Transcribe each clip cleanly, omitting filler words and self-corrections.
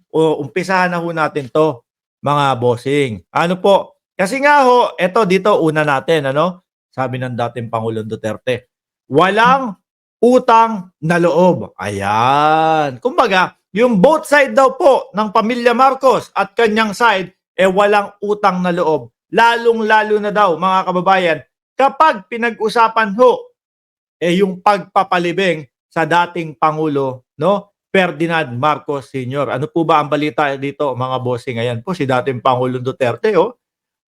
o umpisahan na ho natin 'to, mga bossing. Ano po, kasi nga ho, eto dito una natin ano, sabi ng dating Pangulong Duterte, "Walang utang na loob." Ayan. Kumbaga, yung both side daw po ng pamilya Marcos at kanyang side, walang utang na loob. Lalong-lalo na daw, mga kababayan, kapag pinag-usapan ho, yung pagpapalibing sa dating Pangulo, no? Ferdinand Marcos Sr. Ano po ba ang balita dito, mga bossing? Ayan po, si dating Pangulong Duterte, oh,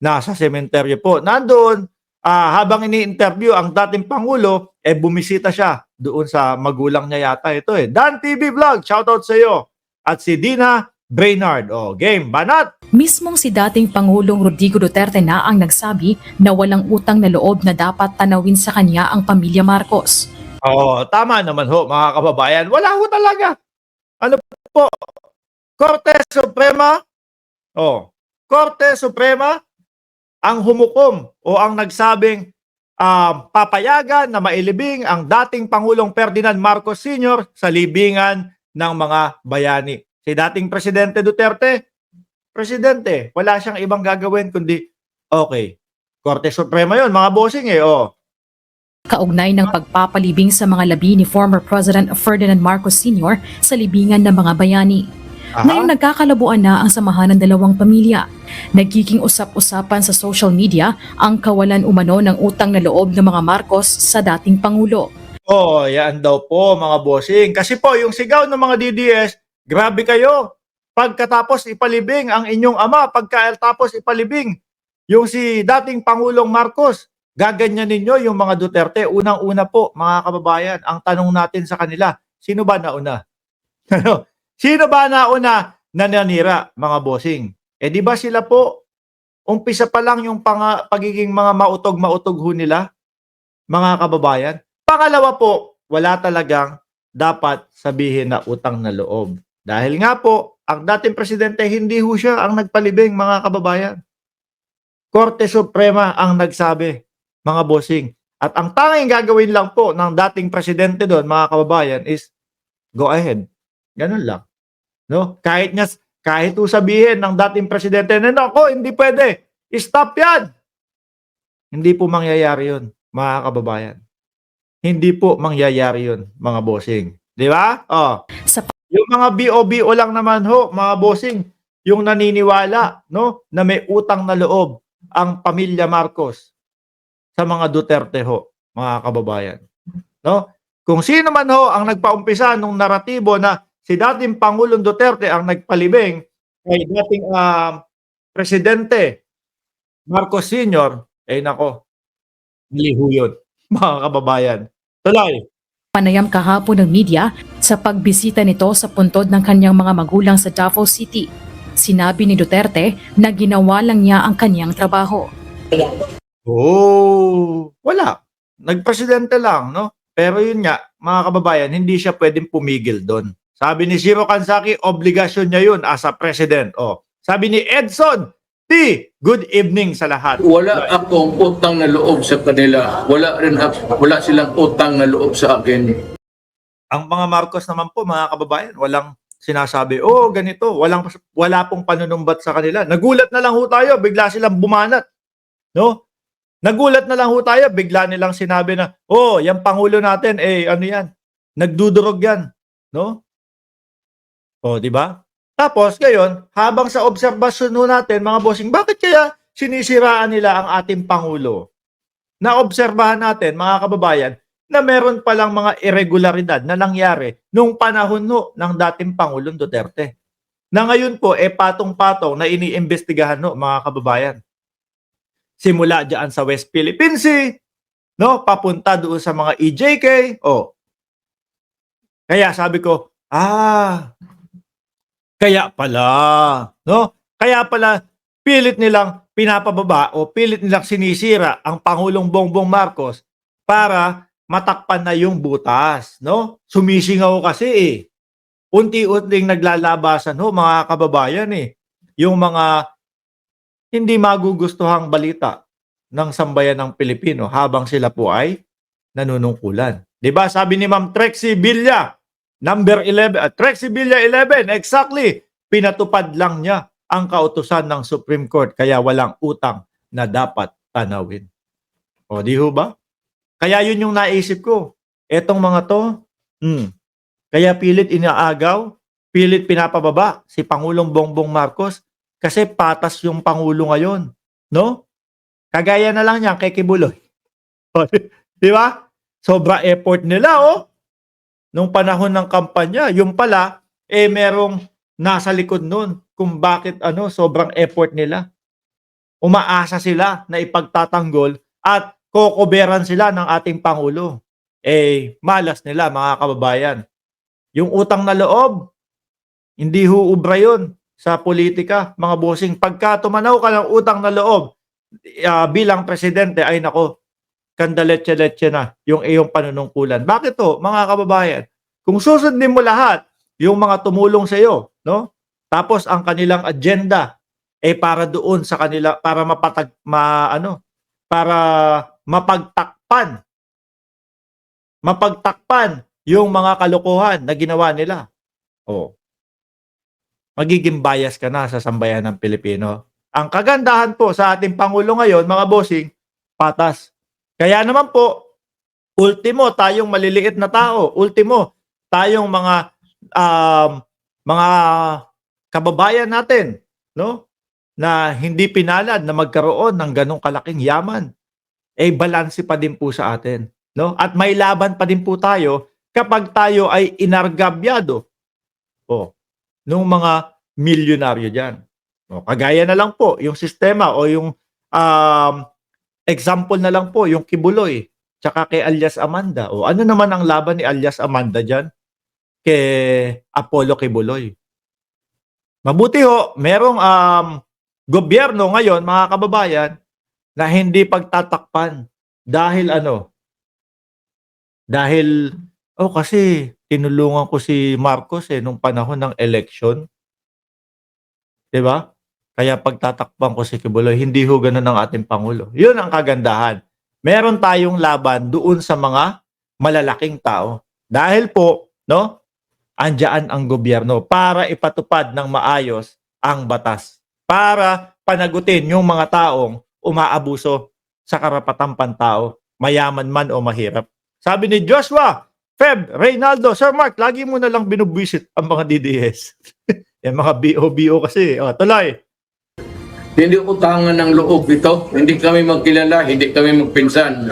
nasa sementeryo po. Nandoon, habang ini-interview ang dating Pangulo, bumisita siya doon sa magulang niya yata ito eh. Dan TV Vlog, shoutout sa iyo. At si Dina Brainard. Oh, game, banat! Mismong si dating Pangulong Rodrigo Duterte na ang nagsabi na walang utang na loob na dapat tanawin sa kanya ang pamilya Marcos. Oh, tama naman ho, mga kababayan. Wala ho talaga. Ano po? Korte Suprema, Korte Suprema ang humukom o ang nagsabing papayagan na mailibing ang dating Pangulong Ferdinand Marcos Sr. sa libingan ng mga bayani. Si dating Presidente Duterte, Presidente, wala siyang ibang gagawin kundi, okay, Korte Suprema yon, mga bossing Kaugnay ng pagpapalibing sa mga labi ni former President Ferdinand Marcos Sr. sa libingan ng mga bayani. Ngayong nagkakalabuan na ang samahan ng dalawang pamilya. Nagiging usap-usapan sa social media ang kawalan umano ng utang na loob ng mga Marcos sa dating Pangulo. Oh, yan daw po, mga bossing. Kasi po, yung sigaw ng mga DDS, grabe kayo. Pagkatapos ipalibing ang inyong ama, pagkatapos ipalibing yung si dating Pangulong Marcos, gaganyan ninyo yung mga Duterte. Unang-una po, mga kababayan, ang tanong natin sa kanila, sino ba nauna? Sino ba nauna na nanira, mga bossing? Di ba sila po, umpisa pa lang yung pagiging mga mautog-mautog ho nila, mga kababayan. Pangalawa po, wala talagang dapat sabihin na utang na loob. Dahil nga po, ang dating presidente, hindi ho siya ang nagpalibing, mga kababayan. Korte Suprema ang nagsabi, mga bossing. At ang tanging gagawin lang po ng dating presidente doon, mga kababayan, is go ahead. Ganun lang. No? Kahit sabihin ng dating presidente na, "Nako, hindi pwede. Stop yan." Hindi po mangyayari yun, mga kababayan. Hindi po mangyayari yun, mga bossing. Di ba? Yung mga BO lang naman ho, mga bossing, yung naniniwala, no, na may utang na loob ang pamilya Marcos sa mga Duterte ho, mga kababayan. No? Kung sino man ho ang nagpaumpisa nung naratibo na si dating Pangulong Duterte ang nagpalibing kay dating Presidente Marcos Sr., nako, mali ho yun, mga kababayan. Tuloy. Panayam kahapon ng media sa pagbisita nito sa puntod ng kanyang mga magulang sa Davao City. Sinabi ni Duterte na ginawa lang niya ang kanyang trabaho. Wala. Nagpresidente lang, no? Pero yun nga, mga kababayan, hindi siya pwedeng pumigil doon. Sabi ni Shiro Kansaki, obligasyon niya yun as a president. Sabi ni Edson T, good evening sa lahat. Wala akong utang na loob sa kanila. Wala silang utang na loob sa akin. Ang mga Marcos naman po, mga kababayan, walang sinasabi, ganito, wala pong panunumbat sa kanila. Nagulat na lang ho tayo, bigla silang bumanat. No? Nagulat na lang ho tayo, bigla nilang sinabi na, yung Pangulo natin, ano yan? Nagdudurog yan. No? Di ba? Tapos, ngayon, habang sa obserbasyon ho natin, mga bossing, bakit kaya sinisiraan nila ang ating Pangulo? Naobserbahan natin, mga kababayan, na meron palang mga irregularidad na nangyari nung panahon ho ng dating Pangulong Duterte. Na ngayon po, patong-patong na iniimbestigahan ho, mga kababayan. Simula dyan sa West Philippine Sea, no, papunta doon sa mga EJK. Kaya sabi ko, kaya pala, no? Kaya pala pilit nilang pinapababa o pilit nilang sinisira ang Pangulong Bongbong Marcos para matakpan na yung butas, no? Sumisingaw kasi unti-unting naglalabasan ho, mga kababayan yung mga hindi magugustuhang balita ng sambayan ng Pilipino habang sila po ay nanunungkulan. 'Di ba? Sabi ni Ma'am Trexie Villa, number 11, Trexie Villa 11, exactly. pinatupad lang niya ang kautusan ng Supreme Court kaya walang utang na dapat tanawin. O di ho ba? Kaya yun yung naisip ko. Etong mga to, kaya pilit inaagaw, pilit pinapababa si Pangulong Bongbong Marcos kasi patas yung Pangulo ngayon. No? Kagaya na lang niyan kay Kibuloy. Di ba? Sobra effort nila, oh. Nung panahon ng kampanya, yung pala, merong nasa likod nun kung bakit sobrang effort nila. Umaasa sila na ipagtatanggol at kokoberan sila ng ating Pangulo. Malas nila, mga kababayan. Yung utang na loob, hindi huubra yun sa politika, mga bossing. Pagka tumanaw ka ng utang na loob, bilang presidente, ay nako, kandaletse-letse na yung iyong panunungkulan. Bakit to, mga kababayan? Kung susundin mo lahat, yung mga tumulong sa iyo, no? Tapos ang kanilang agenda para doon sa kanila para para mapagtakpan yung mga kalokohan na ginawa nila. Oh. Magiging bias ka na sa sambayan ng Pilipino. Ang kagandahan po sa ating Pangulo ngayon, mga bossing, patas. Kaya naman po, ultimo tayong maliliit na tao, ultimo tayong mga kababayan natin, no? Na hindi pinalad na magkaroon ng ganong kalaking yaman. Balanse pa din po sa atin, no? At may laban pa din po tayo kapag tayo ay inargabyado nung mga milyonaryo diyan. Kagaya na lang po yung sistema o yung example na lang po, yung Kibuloy, tsaka kay alias Amanda. Ano naman ang laban ni alias Amanda dyan? Kay Apollo Kibuloy. Mabuti ho, merong gobyerno ngayon, mga kababayan, na hindi pagtatakpan. Dahil Dahil, kasi tinulungan ko si Marcos nung panahon ng election. Diba? Kaya pagtatakpan ko si Kibuloy, hindi ho ganun ang ating Pangulo. Yun ang kagandahan. Meron tayong laban doon sa mga malalaking tao. Dahil po, no, andyan ang gobyerno para ipatupad ng maayos ang batas. Para panagutin yung mga taong umaabuso sa karapatang pantao, mayaman man o mahirap. Sabi ni Joshua, Feb, Reynaldo, Sir Mark, lagi mo na lang binubwisit ang mga DDS. Yung mga BO kasi. Tuloy. Hindi utangan ng loob ito. Hindi kami magkilala, hindi kami magpinsan.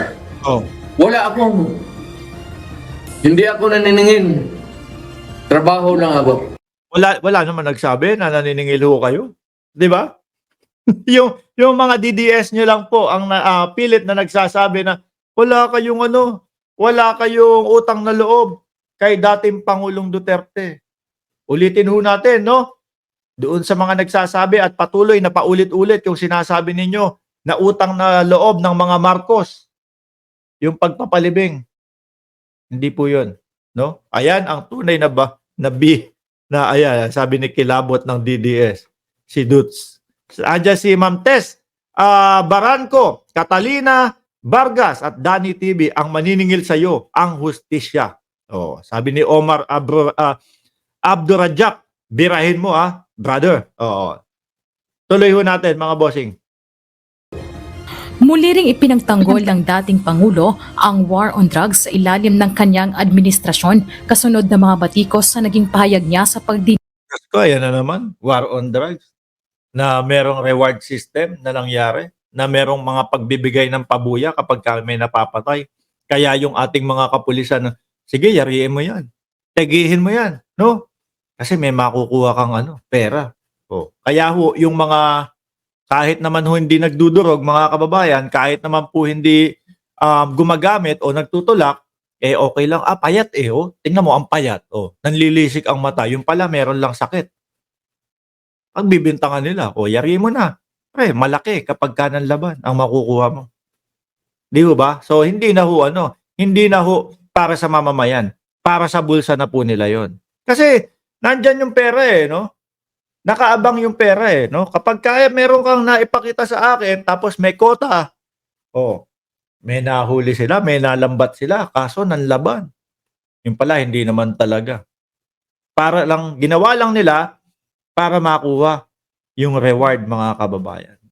Hindi ako naniningil. Trabaho lang ako. Wala naman nagsabi na naniningil ho kayo. 'Di ba? yung mga DDS nyo lang po ang pilit na nagsasabi na wala kayong utang na loob kay dating Pangulong Duterte. Ulitin ho natin, no? Doon sa mga nagsasabi at patuloy na paulit-ulit yung sinasabi ninyo na utang na loob ng mga Marcos, yung pagpapalibing. Hindi po yun, no? Ayan ang tunay na ayan, sabi ni Kilabot ng DDS, si Dutz. Andiyan si Ma'am Tess Baranco, Catalina Vargas at Danny TV ang maniningil sa iyo ang hustisya. Sabi ni Omar Abdurajak, birahin mo brother. Tuloy ho natin, mga bossing. Muli ring ipinagtanggol ng dating Pangulo ang war on drugs sa ilalim ng kanyang administrasyon kasunod ng mga batikos sa naging pahayag niya sa Ayan na naman, war on drugs. Na merong reward system na nangyari. Na merong mga pagbibigay ng pabuya kapag may napapatay. Kaya yung ating mga kapulisan, sige, yariin mo yan. Tegihin mo yan, no? Kasi may makukuha kang pera. Kaya ho, yung mga kahit naman ho hindi nagdudurog, mga kababayan, kahit naman po hindi gumagamit o nagtutulak, okay lang. Payat tingnan mo, ang payat. Nanlilisik ang mata. Yung pala, meron lang sakit. Pagbibintangan nila, yari mo na. Pre, malaki kapag kanan laban ang makukuha mo. Di ba? So, hindi na ho para sa mamamayan. Para sa bulsa na po nila yon. Kasi, nandyan yung pera no? Nakaabang yung pera no? Kapag kaya meron kang naipakita sa akin, tapos may kota, may nahuli sila, may nalambat sila, kaso nanlaban. Yung pala, hindi naman talaga. Ginawa lang nila para makuha yung reward, mga kababayan.